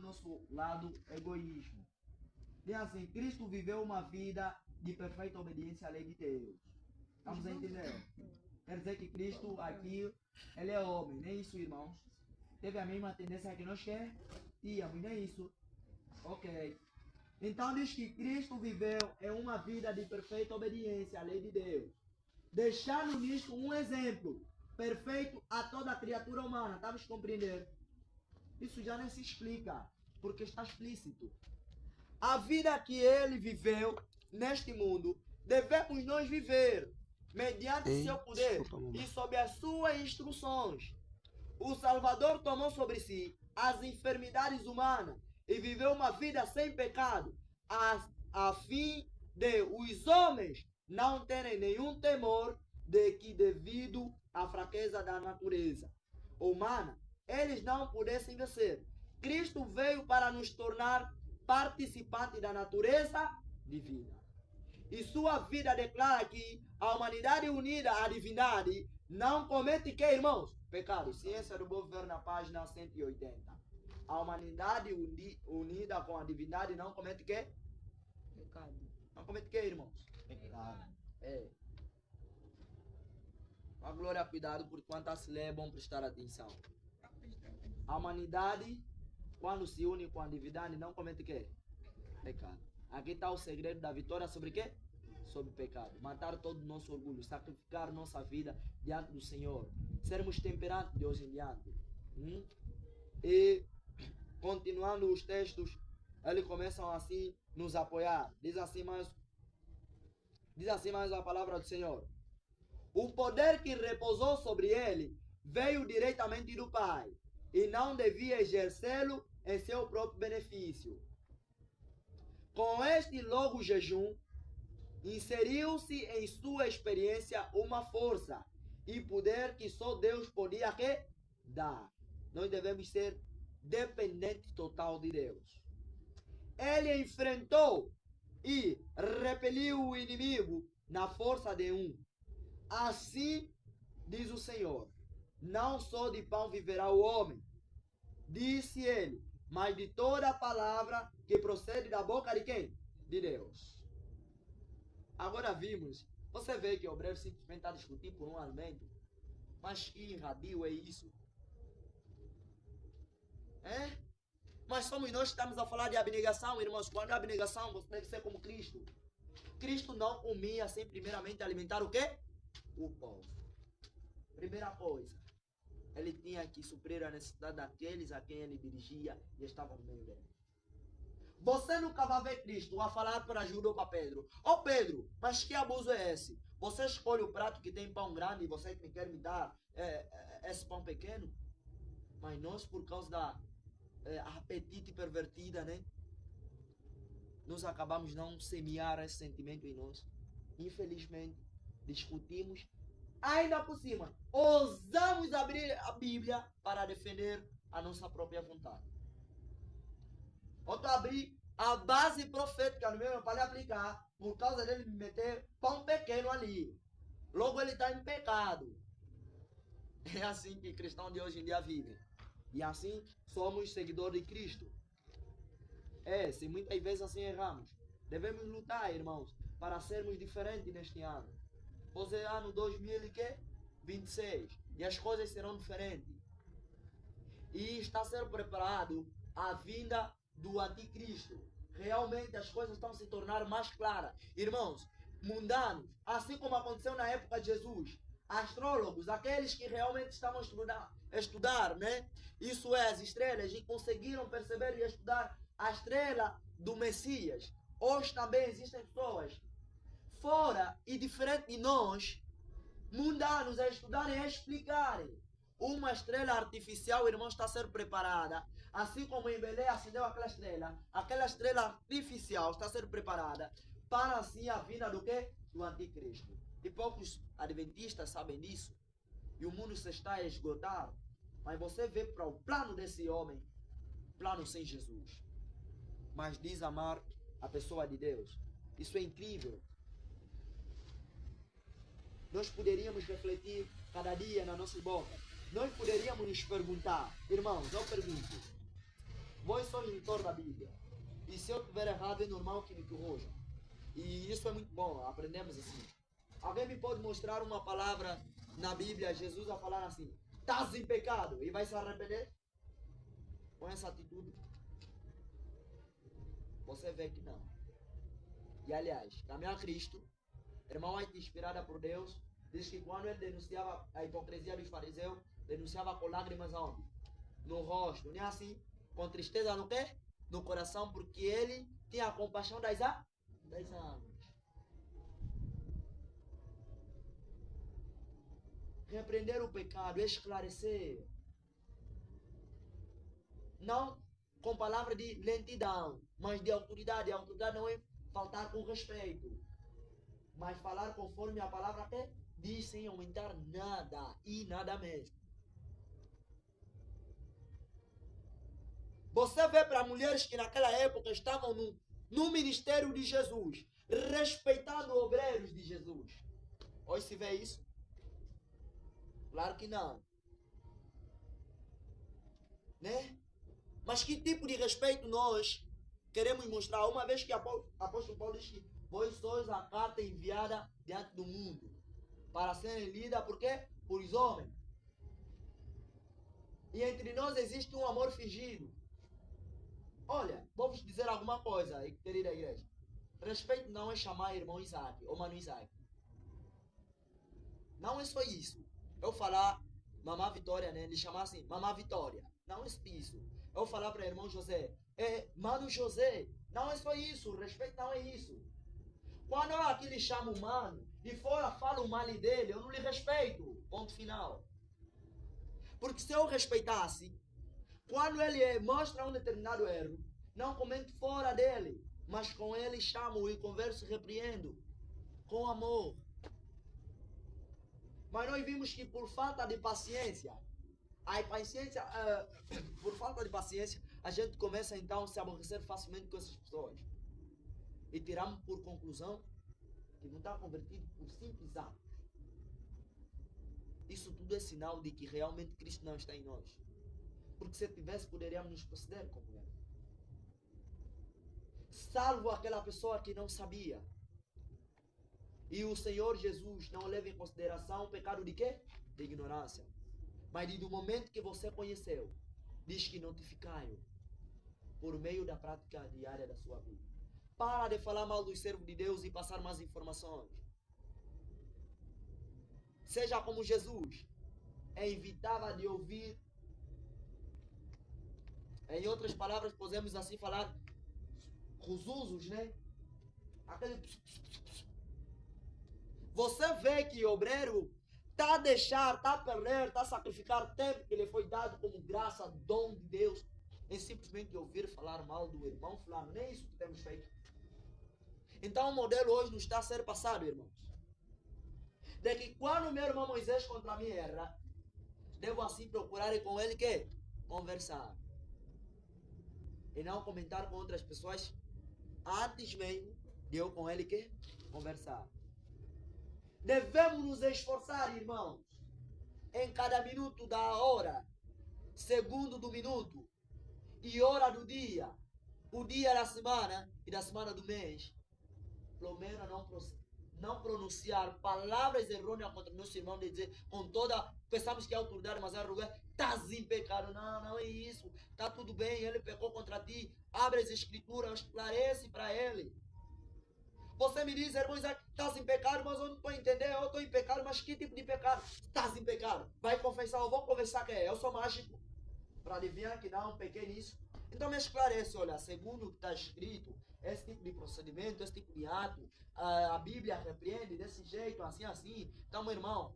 nosso lado egoísmo. Diz assim, Cristo viveu uma vida de perfeita obediência à lei de Deus. Vamos entender? Quer dizer que Cristo aqui, ele é homem, não é isso, irmãos? Teve a mesma tendência que nós tínhamos, não é isso? Ok. Então diz que Cristo viveu em uma vida de perfeita obediência à lei de Deus, deixando nisto um exemplo perfeito a toda a criatura humana. Estamos compreendendo? Isso já nem se explica, porque está explícito. A vida que ele viveu neste mundo, devemos nós viver mediante seu poder e sob as suas instruções. O Salvador tomou sobre si as enfermidades humanas e viveu uma vida sem pecado, a fim de os homens não terem nenhum temor de que, devido à fraqueza da natureza humana, eles não pudessem vencer. Cristo veio para nos tornar participantes da natureza divina. E sua vida declara que a humanidade unida à divindade não comete que, irmãos? Pecado. Ciência do Bom Viver na página 180. A humanidade unida com a divindade não comete que? Pecado. Não comete que, irmãos? Pecado. É. Com a glória, cuidado, porque quanto a se lê é bom prestar atenção. A humanidade, quando se une com a divindade, não comete que? Pecado. Aqui está o segredo da vitória sobre quê? Sobre o pecado. Matar todo o nosso orgulho, sacrificar nossa vida diante do Senhor, sermos temperantes de hoje em diante. E continuando os textos, eles começam assim nos apoiar. Diz assim mais a palavra do Senhor. O poder que repousou sobre ele veio diretamente do Pai e não devia exercê-lo em seu próprio benefício. Com este longo jejum, inseriu-se em sua experiência uma força e poder que só Deus podia dar. Nós devemos ser dependentes total de Deus. Ele enfrentou e repeliu o inimigo na força de um. Assim diz o Senhor: não só de pão viverá o homem, disse ele, mas de toda a palavra que procede da boca de quem? De Deus. Agora vimos, você vê que o obreiro simplesmente está discutindo por um alimento. Mas que irradio é isso? É? Mas somos nós que estamos a falar de abnegação, irmãos. Quando é abnegação, você deve ser como Cristo. Cristo não comia sem primeiramente alimentar o quê? O povo. Primeira coisa, ele tinha que suprir a necessidade daqueles a quem ele dirigia e estavam no meio dele. Você nunca vai ver Cristo a falar para Júlio ou para Pedro: Ó Pedro, mas que abuso é esse? Você escolhe o prato que tem pão grande e você quer me dar esse pão pequeno? Mas nós, por causa da apetite pervertida, né? Nós acabamos não semear esse sentimento em nós. Infelizmente, discutimos. Ainda por cima, ousamos abrir a Bíblia para defender a nossa própria vontade. Outro abrir a base profética no meu para aplicar, por causa dele me meter pão pequeno ali. Logo ele está em pecado. É assim que cristãos de hoje em dia vivem. E assim somos seguidores de Cristo. Se muitas vezes assim erramos, devemos lutar, irmãos, para sermos diferentes neste ano. Hoje é ano 2026 e as coisas serão diferentes. E está sendo preparado a vinda do anticristo. Realmente as coisas estão se tornando mais claras. Irmãos, mundanos, assim como aconteceu na época de Jesus, astrólogos, aqueles que realmente estavam estudar, né? Isso é, as estrelas, e conseguiram perceber e estudar a estrela do Messias. Hoje também existem pessoas fora e diferente de nós, mundanos, a estudarem e a explicarem. Uma estrela artificial, irmãos, está a ser preparada. Assim como em Belém acendeu aquela estrela artificial está a ser preparada para assim a vinda do quê? Do anticristo. E poucos adventistas sabem disso. E o mundo se está a esgotar. Mas você vê para o plano desse homem, plano sem Jesus. Mas diz amar a pessoa de Deus. Isso é incrível. Nós poderíamos refletir cada dia na nossa boca. Nós poderíamos nos perguntar, irmãos, eu pergunto, Vós sois leitor da Bíblia. E se eu estiver errado, é normal que me corrijam. E isso é muito bom, aprendemos assim. Alguém me pode mostrar uma palavra na Bíblia, Jesus a falar assim: estás em pecado e vai se arrepender? Com essa atitude? Você vê que não. E aliás, caminhar Cristo, irmão White, inspirada por Deus, diz que quando ele denunciava a hipocrisia dos fariseus, denunciava com lágrimas aonde? No rosto, não é assim? Com tristeza no quê? No coração, porque ele tinha a compaixão das almas. Repreender o pecado, esclarecer. Não com palavra de lentidão, mas de autoridade. A autoridade não é faltar com respeito, mas falar conforme a palavra até diz, sem aumentar nada e nada mesmo. Você vê para mulheres que naquela época estavam no ministério de Jesus, respeitando obreiros de Jesus. Hoje se vê isso? Claro que não. Né? Mas que tipo de respeito nós queremos mostrar? Uma vez que apóstolo Paulo diz que vós sois a carta enviada diante do mundo para serem lida por quê? Por os homens. E entre nós existe um amor fingido. Olha, vou vos dizer alguma coisa, querida igreja. Respeito não é chamar irmão Isaac ou mano Isaac. Não é só isso. Eu falar mamá Vitória, né? Ele chamar assim, mamá Vitória. Não é isso. Eu falar para irmão José, mano José. Não é só isso. Respeito não é isso. Quando eu aqui lhe chamo mano e fora falo mal dele, eu não lhe respeito. Ponto final. Porque se eu respeitasse, quando ele mostra um determinado erro, não comento fora dele, mas com ele chamo e converso e repreendo com amor. Mas nós vimos que por falta de paciência, por falta de paciência, a gente começa então a se aborrecer facilmente com essas pessoas. E tiramos por conclusão que não está convertido por simples atos. Isso tudo é sinal de que realmente Cristo não está em nós. Porque se tivesse, poderíamos nos proceder como ele. Salvo aquela pessoa que não sabia. E o Senhor Jesus não leva em consideração o pecado de quê? De ignorância. Mas do momento que você conheceu, diz que notificai-o por meio da prática diária da sua vida. Para de falar mal dos servos de Deus e passar mais informações. Seja como Jesus, evitava de ouvir. Em outras palavras, podemos assim falar, os usos, né? Aquele... Você vê que o obreiro está a deixar, está a perder, está a sacrificar tempo que lhe foi dado como graça, dom de Deus, em simplesmente ouvir falar mal do irmão fulano. Nem isso que temos feito. Então o modelo hoje não está a ser passado, irmãos. De que quando o meu irmão Moisés contra mim erra, devo assim procurar e com ele que? Conversar. E não comentar com outras pessoas antes mesmo de eu com ele que? Conversar. Devemos nos esforçar, irmãos, em cada minuto da hora, segundo do minuto e hora do dia, o dia da semana e da semana do mês, pelo menos não pronunciar palavras errôneas contra nosso irmão, de dizer com toda, pensamos que é autoridade, mas é arrogância, estás em pecado. Não, não é isso, está tudo bem, ele pecou contra ti, abre as escrituras, esclarece para ele. Você me diz, irmão Isaac, estás em pecado, mas eu não estou entendendo, eu estou em pecado, mas que tipo de pecado? Estás em pecado, vai confessar, eu vou confessar que eu sou mágico, para adivinhar que não, pequei nisso. Então me esclarece, olha, segundo o que está escrito, esse tipo de procedimento, esse tipo de ato, a Bíblia repreende desse jeito, assim, assim. Então, meu irmão,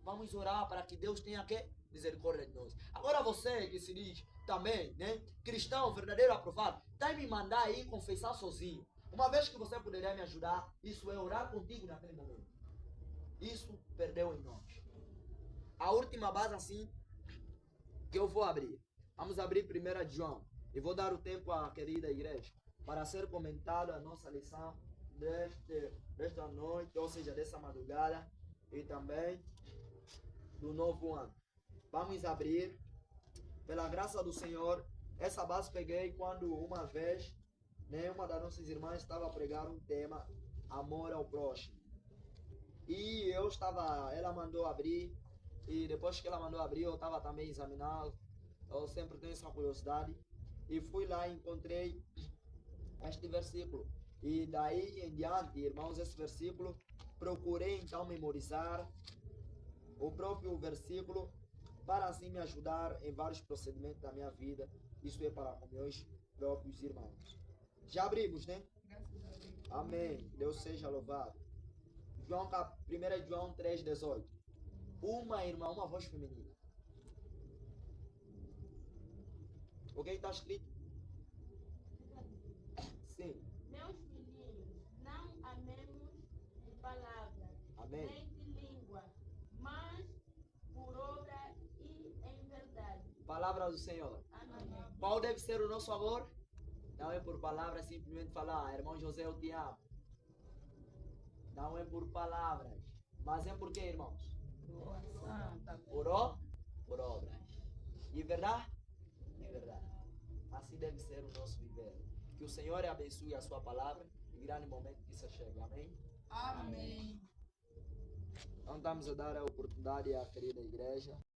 vamos orar para que Deus tenha que misericórdia de nós. Agora você que se diz também, né, cristão verdadeiro aprovado, tem me mandar aí confessar sozinho. Uma vez que você poderia me ajudar, isso é orar contigo naquele momento. Isso perdeu em nós. A última base assim que eu vou abrir. Vamos abrir 1 João. E vou dar o tempo à querida igreja para ser comentada a nossa lição desta noite, ou seja, dessa madrugada e também do novo ano. Vamos abrir, pela graça do Senhor, Essa base peguei quando uma vez, né, uma das nossas irmãs estava a pregar um tema, amor ao próximo. E ela mandou abrir, e depois que ela mandou abrir, eu estava também examinando, eu sempre tenho essa curiosidade, e fui lá e encontrei este versículo. E daí em diante, irmãos, esse versículo, procurei então memorizar o próprio versículo para assim me ajudar em vários procedimentos da minha vida. Isso é para com meus próprios irmãos. Já abrimos, né? Amém. Deus seja louvado. 1 João 3,18. Uma irmã, uma voz feminina. O que está escrito? Sim. Meus filhinhos, não amemos de palavra, Amém. nem de língua, mas por obra e em verdade. Palavra do Senhor. Amém. Qual deve ser o nosso amor? Não é por palavras, simplesmente falar, irmão José, eu te amo. Não é por palavras. Mas é por quê, irmãos? Por obras. E verdade? É verdade. Assim deve ser o nosso viver. Que o Senhor abençoe a sua palavra e grande momento que isso chega. Amém? Amém. Então estamos a dar a oportunidade à querida igreja